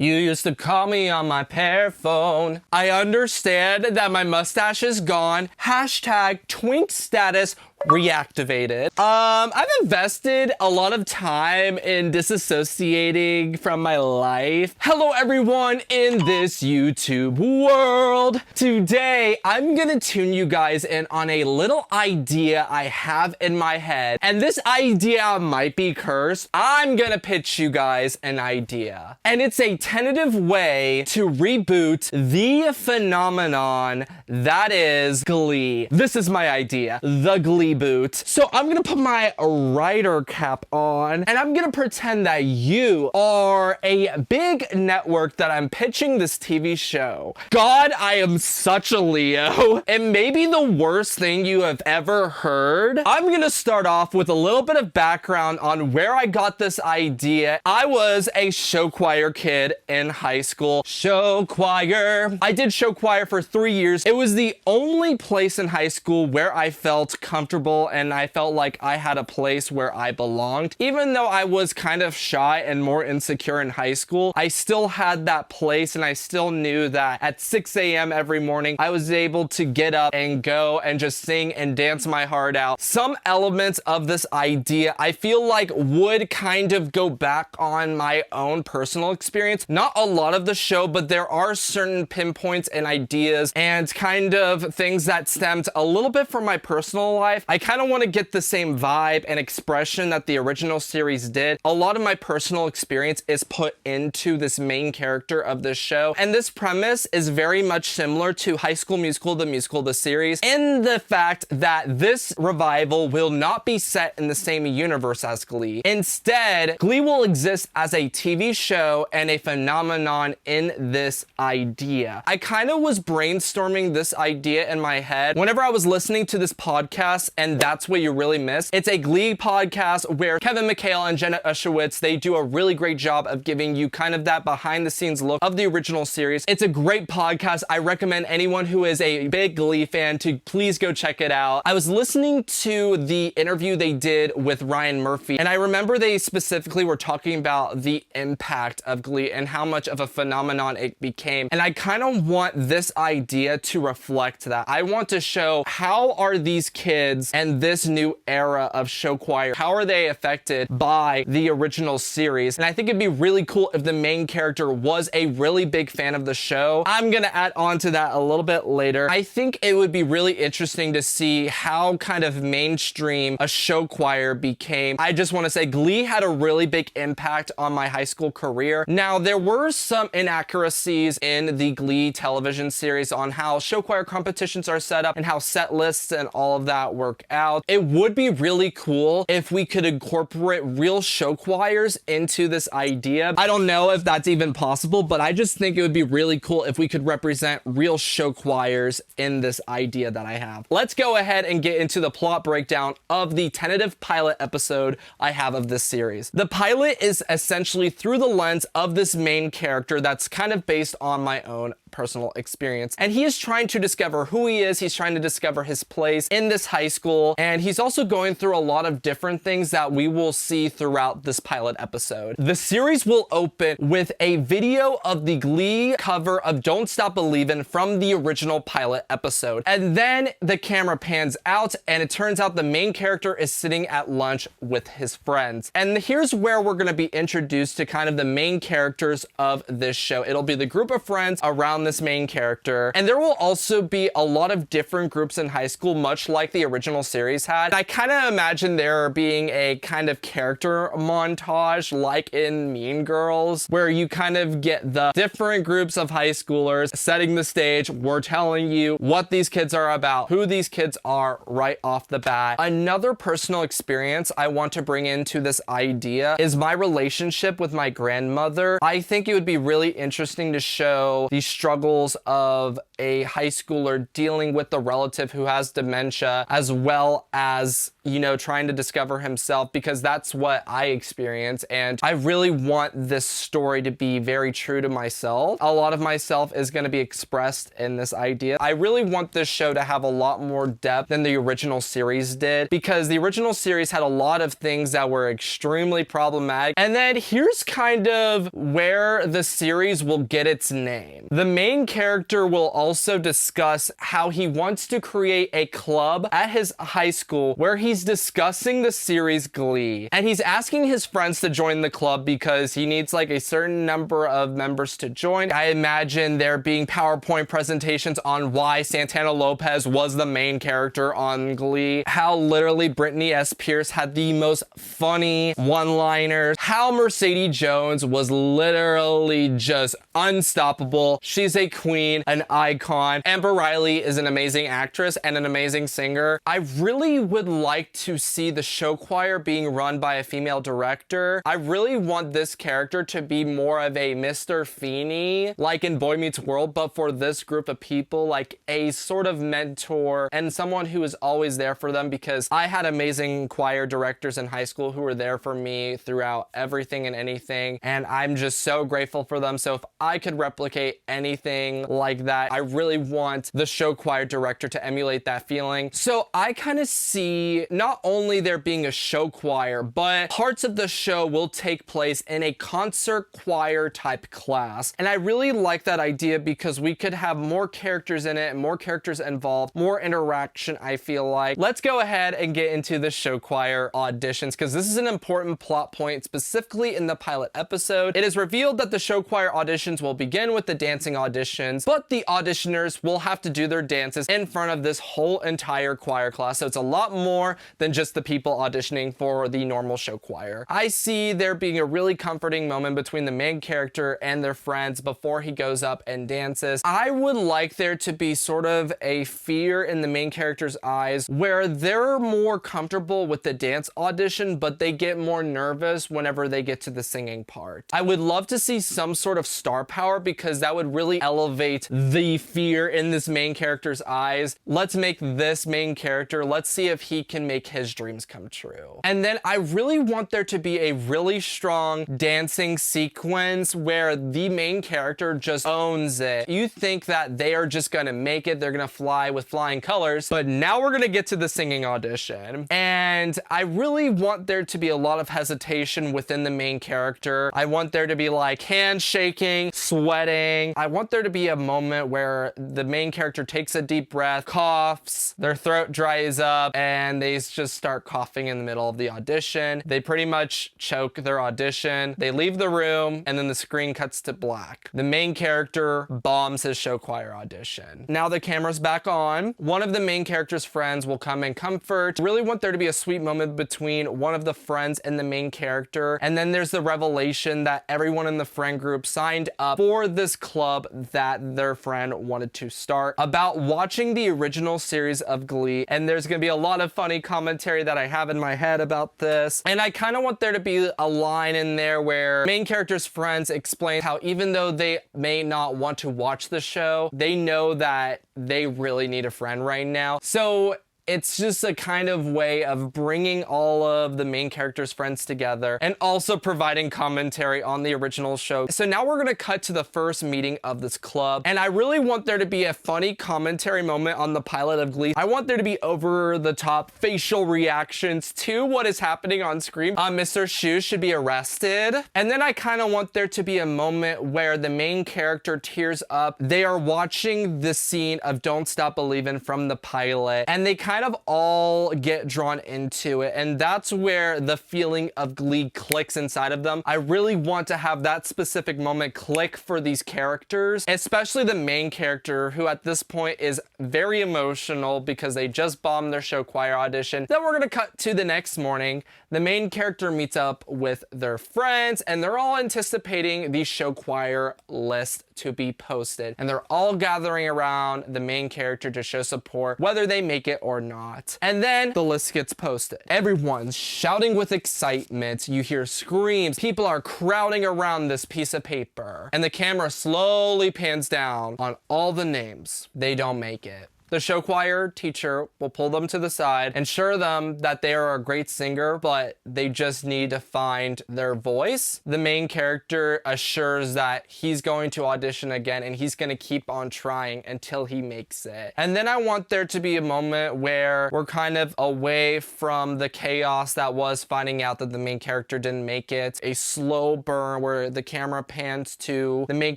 You used to call me on my pear phone. I understand that my mustache is gone. Hashtag twink status reactivated. I've invested a lot of time in disassociating from my life. Hello everyone in this YouTube world. Today, I'm gonna tune you guys in on a little idea I have in my head. And this idea might be cursed. I'm gonna pitch you guys an idea. And it's a tentative way to reboot the phenomenon that is Glee. This is my idea, the Glee boot. So I'm gonna put my writer cap on and I'm gonna pretend that you are a big network that I'm pitching this TV show. God, I am such a Leo. It may be the worst thing you have ever heard. I'm gonna start off with a little bit of background on where I got this idea. I was a show choir kid in high school. Show choir. I did show choir for 3 years. It was the only place in high school where I felt comfortable and I felt like I had a place where I belonged. Even though I was kind of shy and more insecure in high school, I still had that place and I still knew that at 6 a.m. every morning, I was able to get up and go and just sing and dance my heart out. Some elements of this idea I feel like would kind of go back on my own personal experience. Not a lot of the show, but there are certain pinpoints and ideas and kind of things that stemmed a little bit from my personal life. I kind of want to get the same vibe and expression that the original series did. A lot of my personal experience is put into this main character of this show, and this premise is very much similar to High School Musical, the series, in the fact that this revival will not be set in the same universe as Glee. Instead, Glee will exist as a TV show and a phenomenon in this idea. I kind of was brainstorming this idea in my head whenever I was listening to this podcast, and that's what you really miss. It's a Glee podcast where Kevin McHale and Jenna Ushowitz, they do a really great job of giving you kind of that behind the scenes look of the original series. It's a great podcast. I recommend anyone who is a big Glee fan to please go check it out. I was listening to the interview they did with Ryan Murphy, and I remember they specifically were talking about the impact of Glee and how much of a phenomenon it became. And I kind of want this idea to reflect that. I want to show how are these kids and this new era of show choir, how are they affected by the original series? And I think it'd be really cool if the main character was a really big fan of the show. I'm gonna add on to that a little bit later. I think it would be really interesting to see how kind of mainstream a show choir became. I just want to say Glee had a really big impact on my high school career. Now, there were some inaccuracies in the Glee television series on how show choir competitions are set up and how set lists and all of that work out. It would be really cool if we could incorporate real show choirs into this idea. I don't know if that's even possible, but I just think it would be really cool if we could represent real show choirs in this idea that I have. Let's go ahead and get into the plot breakdown of the tentative pilot episode I have of this series. The pilot is essentially through the lens of this main character that's kind of based on my own personal experience. And he is trying to discover who he is. He's trying to discover his place in this high school. And he's also going through a lot of different things that we will see throughout this pilot episode. The series will open with a video of the Glee cover of Don't Stop Believin' from the original pilot episode. And then the camera pans out and it turns out the main character is sitting at lunch with his friends. And here's where we're going to be introduced to kind of the main characters of this show. It'll be the group of friends around this main character. And there will also be a lot of different groups in high school, much like the original series had. I kind of imagine there being a kind of character montage like in Mean Girls, where you kind of get the different groups of high schoolers setting the stage. We're telling you what these kids are about, who these kids are right off the bat. Another personal experience I want to bring into this idea is my relationship with my grandmother. I think it would be really interesting to show the struggles of a high schooler dealing with a relative who has dementia, as well as, you know, trying to discover himself, because that's what I experience. And I really want this story to be very true to myself. A lot of myself is going to be expressed in this idea. I really want this show to have a lot more depth than the original series did, because the original series had a lot of things that were extremely problematic. And then here's kind of where the series will get its name. The main character will also discuss how he wants to create a club at his high school where he's discussing the series Glee. And he's asking his friends to join the club because he needs like a certain number of members to join. I imagine there being PowerPoint presentations on why Santana Lopez was the main character on Glee, how literally Brittany S. Pierce had the most funny one-liners, how Mercedes Jones was literally just unstoppable. She's a queen, an icon. Amber Riley is an amazing actress and an amazing singer. I really would like to see the show choir being run by a female director. I really want this character to be more of a Mr. Feeney, like in Boy Meets World, but for this group of people, like a sort of mentor and someone who is always there for them, because I had amazing choir directors in high school who were there for me throughout everything and anything, and I'm just so grateful for them. So if I could replicate anything like that, I really want the show choir director to emulate that feeling. So I kind of see not only there being a show choir, but parts of the show will take place in a concert choir type class. And I really like that idea because we could have more characters in it, more characters involved, more interaction, I feel like. Let's go ahead and get into the show choir auditions, because this is an important plot point, specifically in the pilot episode. It is revealed that the show choir auditions will begin with the dancing auditions, but the auditioners will have to do their dances in front of this whole entire choir class. So it's a lot more than just the people auditioning for the normal show choir. I see there being a really comforting moment between the main character and their friends before he goes up and dances. I would like there to be sort of a fear in the main character's eyes where they're more comfortable with the dance audition, but they get more nervous whenever they get to the singing part. I would love to see some sort of star power, because that would really elevate the fear in this main character's eyes. Let's make this main character, let's see if he can make his dreams come true. And then I really want there to be a really strong dancing sequence where the main character just owns it. You think that they are just gonna make it, they're gonna fly with flying colors, but now we're gonna get to the singing audition. And I really want there to be a lot of hesitation within the main character. I want there to be like handshaking, sweating. I want there to be a moment where the main character takes a deep breath, coughs, their throat dries up, and they just start coughing in the middle of the audition. They pretty much choke their audition. They leave the room, and then the screen cuts to black. The main character bombs his show choir audition. Now the camera's back on. One of the main character's friends will come and comfort. I really want there to be a sweet moment between one of the friends and the main character. And then there's the revelation that everyone in the friend group signed up for this club that their friend wanted to start, about watching the original series of Glee. And there's gonna be a lot of funny commentary that I have in my head about this. And I kind of want there to be a line in there where main character's friends explain how even though they may not want to watch the show, they know that they really need a friend right now. So it's just a kind of way of bringing all of the main character's friends together and also providing commentary on the original show. So now we're gonna cut to the first meeting of this club, and I really want there to be a funny commentary moment on the pilot of Glee. I want there to be over-the-top facial reactions to what is happening on screen. Mr. Shu should be arrested. And then I kind of want there to be a moment where the main character tears up. They are watching the scene of Don't Stop Believin' from the pilot, and they kind of all get drawn into it, and that's where the feeling of Glee clicks inside of them. I really want to have that specific moment click for these characters, especially the main character, who at this point is very emotional because they just bombed their show choir audition. Then we're gonna cut to the next morning. The main character meets up with their friends, and they're all anticipating the show choir list to be posted. And they're all gathering around the main character to show support, whether they make it or not. And then the list gets posted. Everyone's shouting with excitement. You hear screams. People are crowding around this piece of paper. And the camera slowly pans down on all the names. They don't make it. The show choir teacher will pull them to the side and assure them that they are a great singer, but they just need to find their voice. The main character assures that he's going to audition again and he's going to keep on trying until he makes it. And then I want there to be a moment where we're kind of away from the chaos that was finding out that the main character didn't make it. A slow burn where the camera pans to the main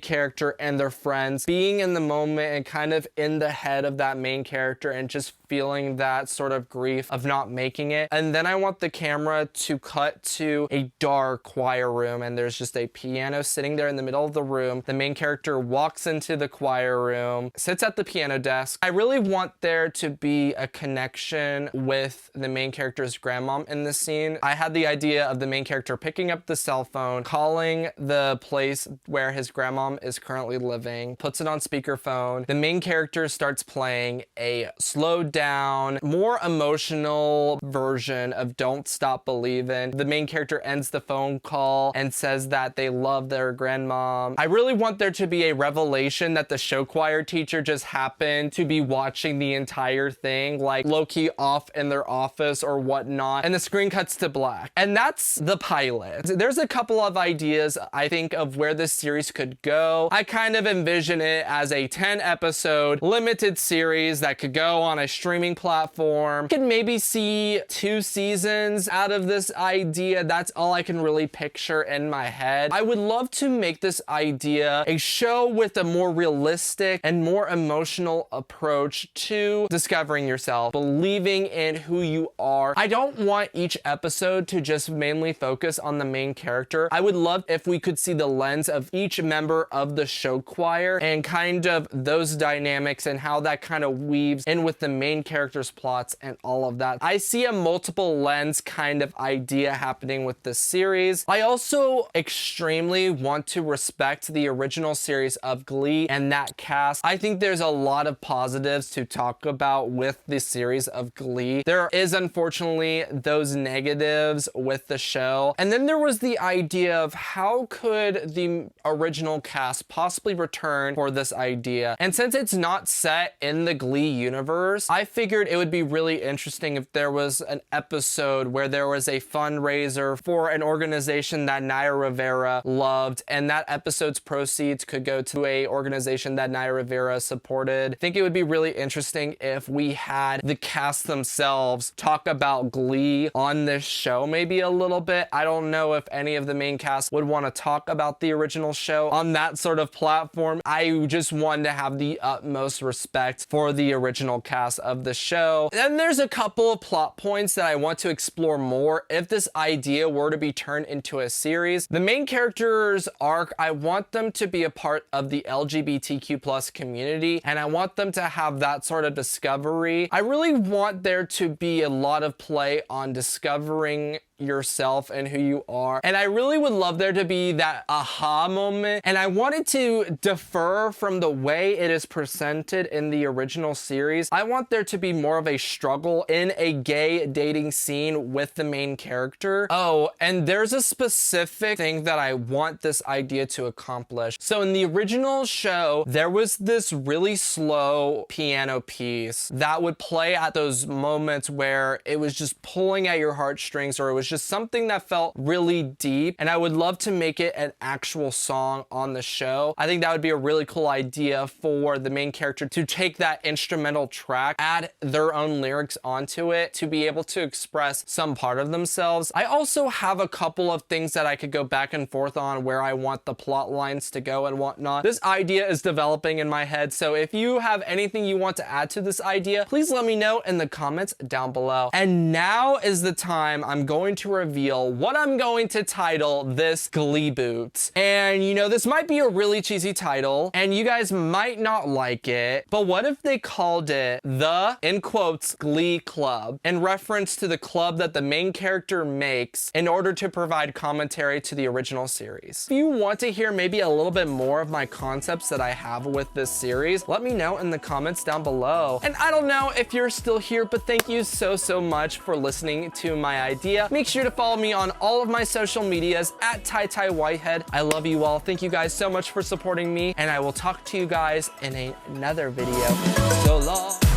character and their friends being in the moment and kind of in the head of that main character and just feeling that sort of grief of not making it. And then I want the camera to cut to a dark choir room and there's just a piano sitting there in the middle of the room. The main character walks into the choir room, sits at the piano desk. I really want there to be a connection with the main character's grandmom in this scene. I had the idea of the main character picking up the cell phone, calling the place where his grandmom is currently living, puts it on speakerphone. The main character starts playing a slowed down, more emotional version of Don't Stop Believin'. The main character ends the phone call and says that they love their grandmom. I really want there to be a revelation that the show choir teacher just happened to be watching the entire thing, like low-key off in their office or whatnot, and the screen cuts to black. And that's the pilot. There's a couple of ideas I think of where this series could go. I kind of envision it as a 10-episode limited series that could go on a streaming platform. Could maybe see 2 seasons out of this idea. That's all I can really picture in my head. I would love to make this idea a show with a more realistic and more emotional approach to discovering yourself, believing in who you are. I don't want each episode to just mainly focus on the main character. I would love if we could see the lens of each member of the show choir and kind of those dynamics and how that kind of weaves in with the main character's plots and all of that. I see a multiple lens kind of idea happening with this series. I also extremely want to respect the original series of Glee and that cast. I think there's a lot of positives to talk about with the series of Glee. There is unfortunately those negatives with the show. And then there was the idea of how could the original cast possibly return for this idea. And since it's not set in the Glee universe, I figured it would be really interesting if there was an episode where there was a fundraiser for an organization that Naya Rivera loved, and that episode's proceeds could go to a organization that Naya Rivera supported. I think it would be really interesting if we had the cast themselves talk about Glee on this show maybe a little bit. I don't know if any of the main cast would want to talk about the original show on that sort of platform. I just wanted to have the utmost respect for the original cast of the show. Then there's a couple of plot points that I want to explore more if this idea were to be turned into a series. The main character's arc, I want them to be a part of the LGBTQ+ community, and I want them to have that sort of discovery. I really want there to be a lot of play on discovering yourself and who you are. And I really would love there to be that aha moment. And I wanted to defer from the way it is presented in the original series. I want there to be more of a struggle in a gay dating scene with the main character. Oh, and there's a specific thing that I want this idea to accomplish. So in the original show, there was this really slow piano piece that would play at those moments where it was just pulling at your heartstrings, or it was just something that felt really deep, and I would love to make it an actual song on the show. I think that would be a really cool idea for the main character to take that instrumental track, add their own lyrics onto it to be able to express some part of themselves. I also have a couple of things that I could go back and forth on where I want the plot lines to go and whatnot. This idea is developing in my head, so if you have anything you want to add to this idea, please let me know in the comments down below. And now is the time I'm going going to reveal what I'm going to title this Glee boot. And you know, this might be a really cheesy title and you guys might not like it, but what if they called it the, in quotes, Glee Club, in reference to the club that the main character makes in order to provide commentary to the original series. If you want to hear maybe a little bit more of my concepts that I have with this series, let me know in the comments down below. And I don't know if you're still here, but thank you so much for listening to my idea. Make sure to follow me on all of my social medias at TyTyWhitehead. I love you all. Thank you guys so much for supporting me, and I will talk to you guys in another video. So long.